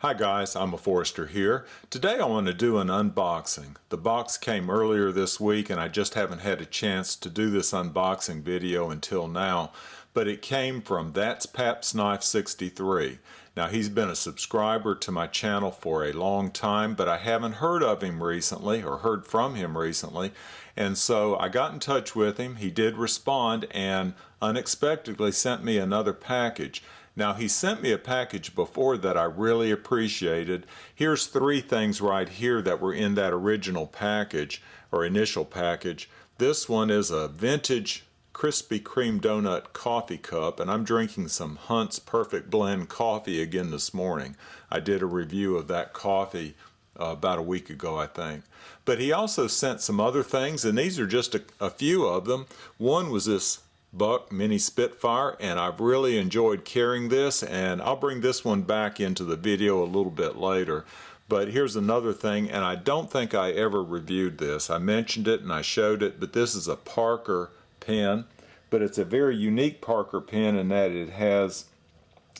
Hi guys, I'm a Forester here. Today I want to do an unboxing. The box came earlier this week and I just haven't had a chance to do this unboxing video until now, but it came from thatspapsknife63. Now he's been a subscriber to my channel for a long time, but I haven't heard of him recently or heard from him recently, and so I got in touch with him. He did respond and unexpectedly sent me another package. Now he sent me a package before that I really appreciated. Here's three things right here that were in that original package or initial package. This one is a vintage Krispy Kreme donut coffee cup, and I'm drinking some Hunt's Perfect Blend coffee again this morning. I did a review of that coffee about a week ago, I think. But he also sent some other things, and these are just a few of them. One was this Buck Mini Spitfire, and I've really enjoyed carrying this, and I'll bring this one back into the video a little bit later. But here's another thing, and I don't think I ever reviewed this. I mentioned it and I showed it, but this is a Parker pen, but it's a very unique Parker pen in that it has,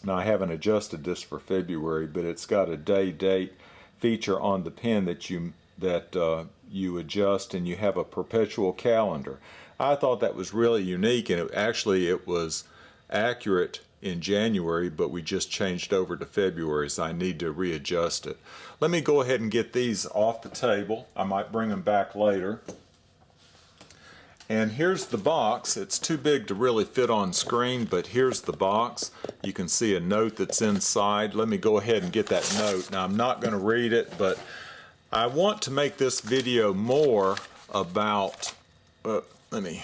now I haven't adjusted this for February, but it's got a date feature on the pen that you adjust, and you have a perpetual calendar. I thought that was really unique, and it was accurate in January, but we just changed over to February, so I need to readjust it. Let me go ahead and get these off the table. I might bring them back later. And here's the box. It's too big to really fit on screen, but here's the box. You can see a note that's inside. Let me go ahead and get that note. Now I'm not going to read it, but I want to make this video more about I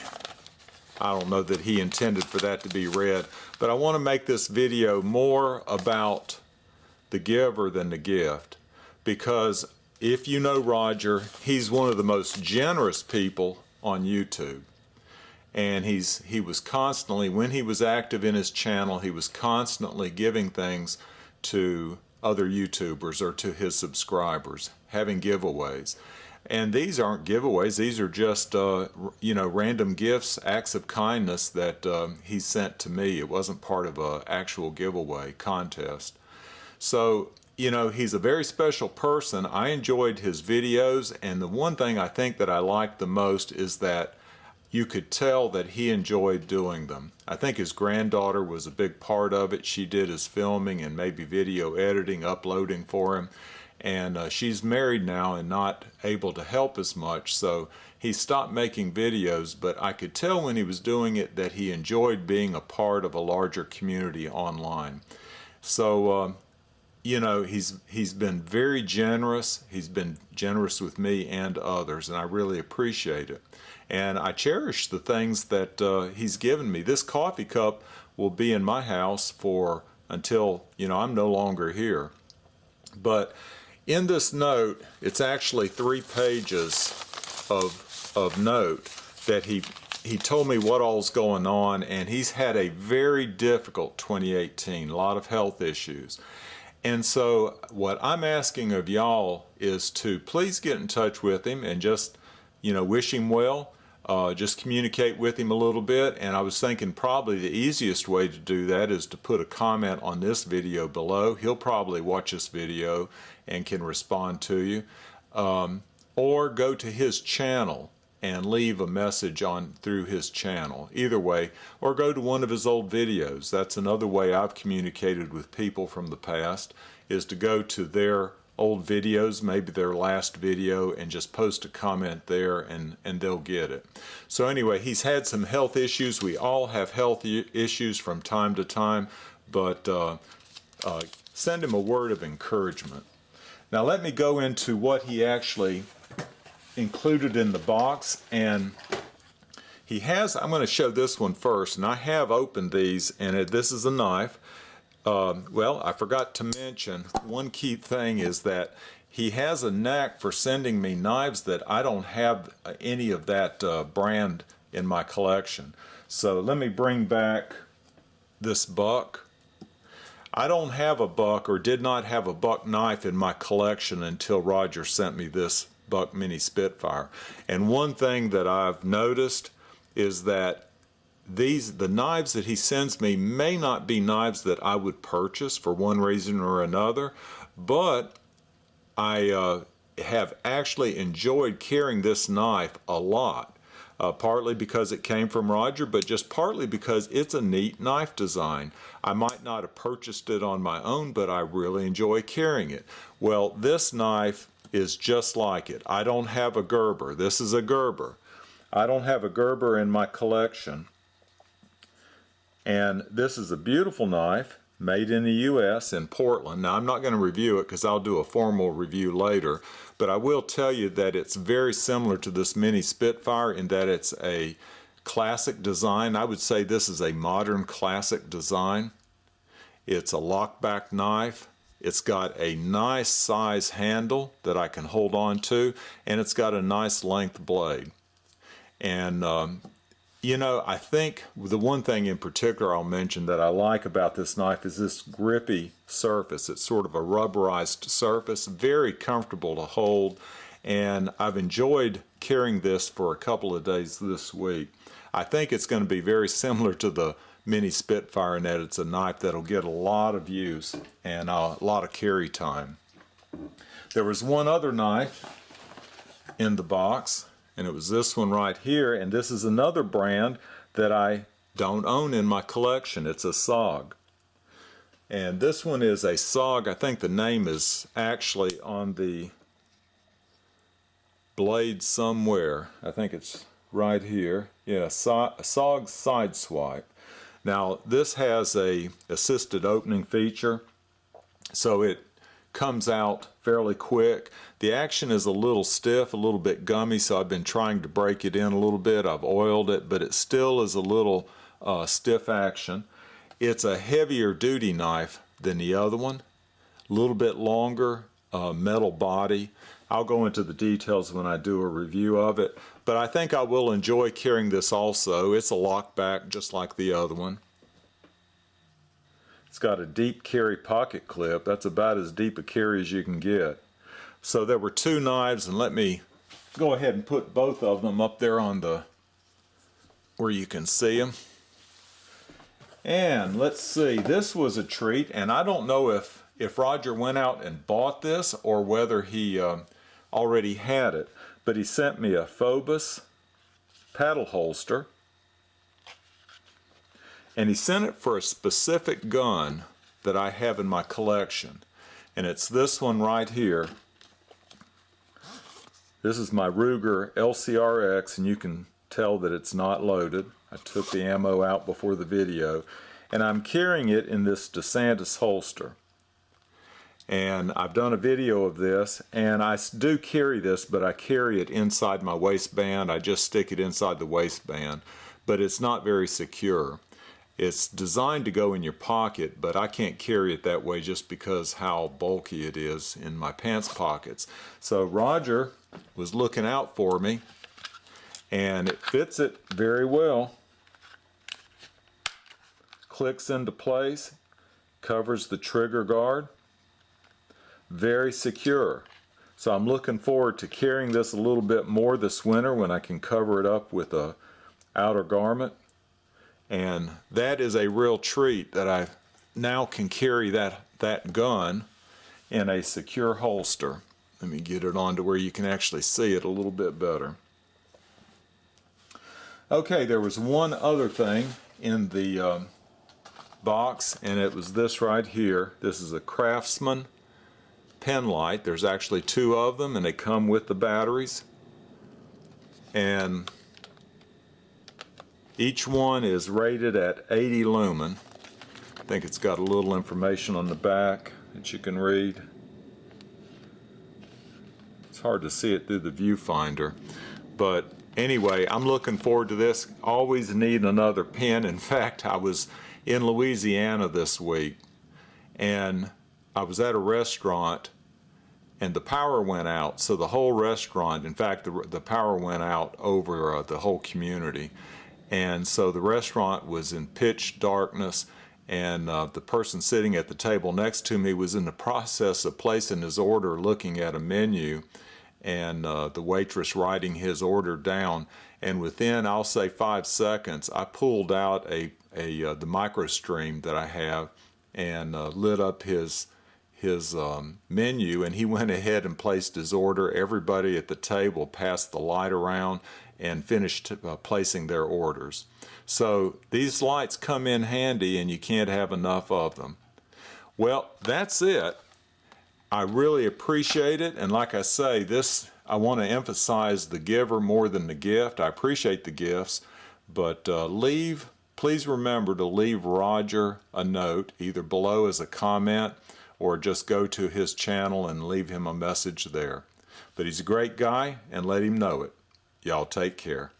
don't know that he intended for that to be read, but I want to make this video more about the giver than the gift, because if you know Roger, he's one of the most generous people on YouTube, and he was constantly, when he was active in his channel, he was constantly giving things to other YouTubers or to his subscribers, having giveaways. And these aren't giveaways, these are just random gifts, acts of kindness that he sent to me. It wasn't part of an actual giveaway contest. So he's a very special person. I enjoyed his videos, and the one thing I think that I liked the most is that you could tell that he enjoyed doing them. I think his granddaughter was a big part of it. She did his filming and maybe video editing, uploading for him. And she's married now and not able to help as much, so he stopped making videos, but I could tell when he was doing it that he enjoyed being a part of a larger community online. So he's been very generous. He's been generous with me and others, and I really appreciate it. And I cherish the things that he's given me. This coffee cup will be in my house for until I'm no longer here. But in this note, it's actually 3 pages of note that he told me what all's going on, and he's had a very difficult 2018, a lot of health issues. And so what I'm asking of y'all is to please get in touch with him and just wish him well. Just communicate with him a little bit, and I was thinking probably the easiest way to do that is to put a comment on this video below. He'll probably watch this video and can respond to you, or go to his channel and leave a message through his channel. Either way, or go to one of his old videos. That's another way I've communicated with people from the past, is to go to their old videos, maybe their last video, and just post a comment there, and they'll get it. So anyway, he's had some health issues. We all have health issues from time to time, but send him a word of encouragement. Now let me go into what he actually included in the box, and he has, I'm going to show this one first, and I have opened these, and this is a knife. Well, I forgot to mention, one key thing is that he has a knack for sending me knives that I don't have any of that brand in my collection. So let me bring back this Buck. I don't have a Buck, or did not have a Buck knife in my collection until Roger sent me this Buck Mini Spitfire. And one thing that I've noticed is that the knives that he sends me may not be knives that I would purchase for one reason or another, but I have actually enjoyed carrying this knife a lot. Partly because it came from Roger, but just partly because it's a neat knife design. I might not have purchased it on my own, but I really enjoy carrying it. Well, this knife is just like it. I don't have a Gerber. This is a Gerber. I don't have a Gerber in my collection. And this is a beautiful knife made in the U.S. in Portland. Now, I'm not going to review it because I'll do a formal review later, but I will tell you that it's very similar to this Mini Spitfire in that it's a classic design. I would say this is a modern classic design. It's a lockback knife. It's got a nice size handle that I can hold on to, and it's got a nice length blade. And you know, I think the one thing in particular I'll mention that I like about this knife is this grippy surface. It's sort of a rubberized surface, very comfortable to hold, and I've enjoyed carrying this for a couple of days this week. I think it's going to be very similar to the Mini Spitfire in that it's a knife that'll get a lot of use and a lot of carry time. There was one other knife in the box, and it was this one right here, and this is another brand that I don't own in my collection. It's a SOG. And this one is a SOG. I think the name is actually on the blade somewhere. I think it's right here. Yeah, SOG Sideswipe. Now, this has a assisted opening feature, so it comes out fairly quick. The action is a little stiff, a little bit gummy, so I've been trying to break it in a little bit. I've oiled it, but it still is a little stiff action. It's a heavier duty knife than the other one, a little bit longer, metal body. I'll go into the details when I do a review of it, but I think I will enjoy carrying this also. It's a lockback just like the other one. It's got a deep carry pocket clip. That's about as deep a carry as you can get. So there were two knives, and let me go ahead and put both of them up there on the where you can see them. And let's see, this was a treat, and I don't know if Roger went out and bought this or whether he already had it, but he sent me a Phobos paddle holster, and he sent it for a specific gun that I have in my collection, and it's this one right here. This is my Ruger LCRX, and you can tell that it's not loaded. I took the ammo out before the video, and I'm carrying it in this DeSantis holster. And I've done a video of this, and I do carry this, but I carry it inside my waistband. I just stick it inside the waistband, but it's not very secure. It's designed to go in your pocket, but I can't carry it that way just because how bulky it is in my pants pockets. So Roger was looking out for me, and it fits it very well. Clicks into place, covers the trigger guard, very secure. So I'm looking forward to carrying this a little bit more this winter when I can cover it up with a outer garment. And that is a real treat that I now can carry that gun in a secure holster. Let me get it on to where you can actually see it a little bit better. Okay, there was one other thing in the box, and it was this right here. This is a Craftsman pen light. There's actually two of them, and they come with the batteries. And each one is rated at 80 lumen. I think it's got a little information on the back that you can read. It's hard to see it through the viewfinder, but anyway, I'm looking forward to this. Always need another pen. In fact, I was in Louisiana this week, and I was at a restaurant, and the power went out. So the whole restaurant, in fact, the power went out over the whole community. And so the restaurant was in pitch darkness, and the person sitting at the table next to me was in the process of placing his order, looking at a menu, and the waitress writing his order down, and within, I'll say, 5 seconds, I pulled out the micro stream that I have and lit up his menu, and he went ahead and placed his order. Everybody at the table passed the light around and finished placing their orders. So these lights come in handy, and you can't have enough of them. Well, that's it. I really appreciate it, and like I say, I want to emphasize the giver more than the gift. I appreciate the gifts, but please remember to leave Roger a note, either below as a comment or just go to his channel and leave him a message there. But he's a great guy, and let him know it. Y'all take care.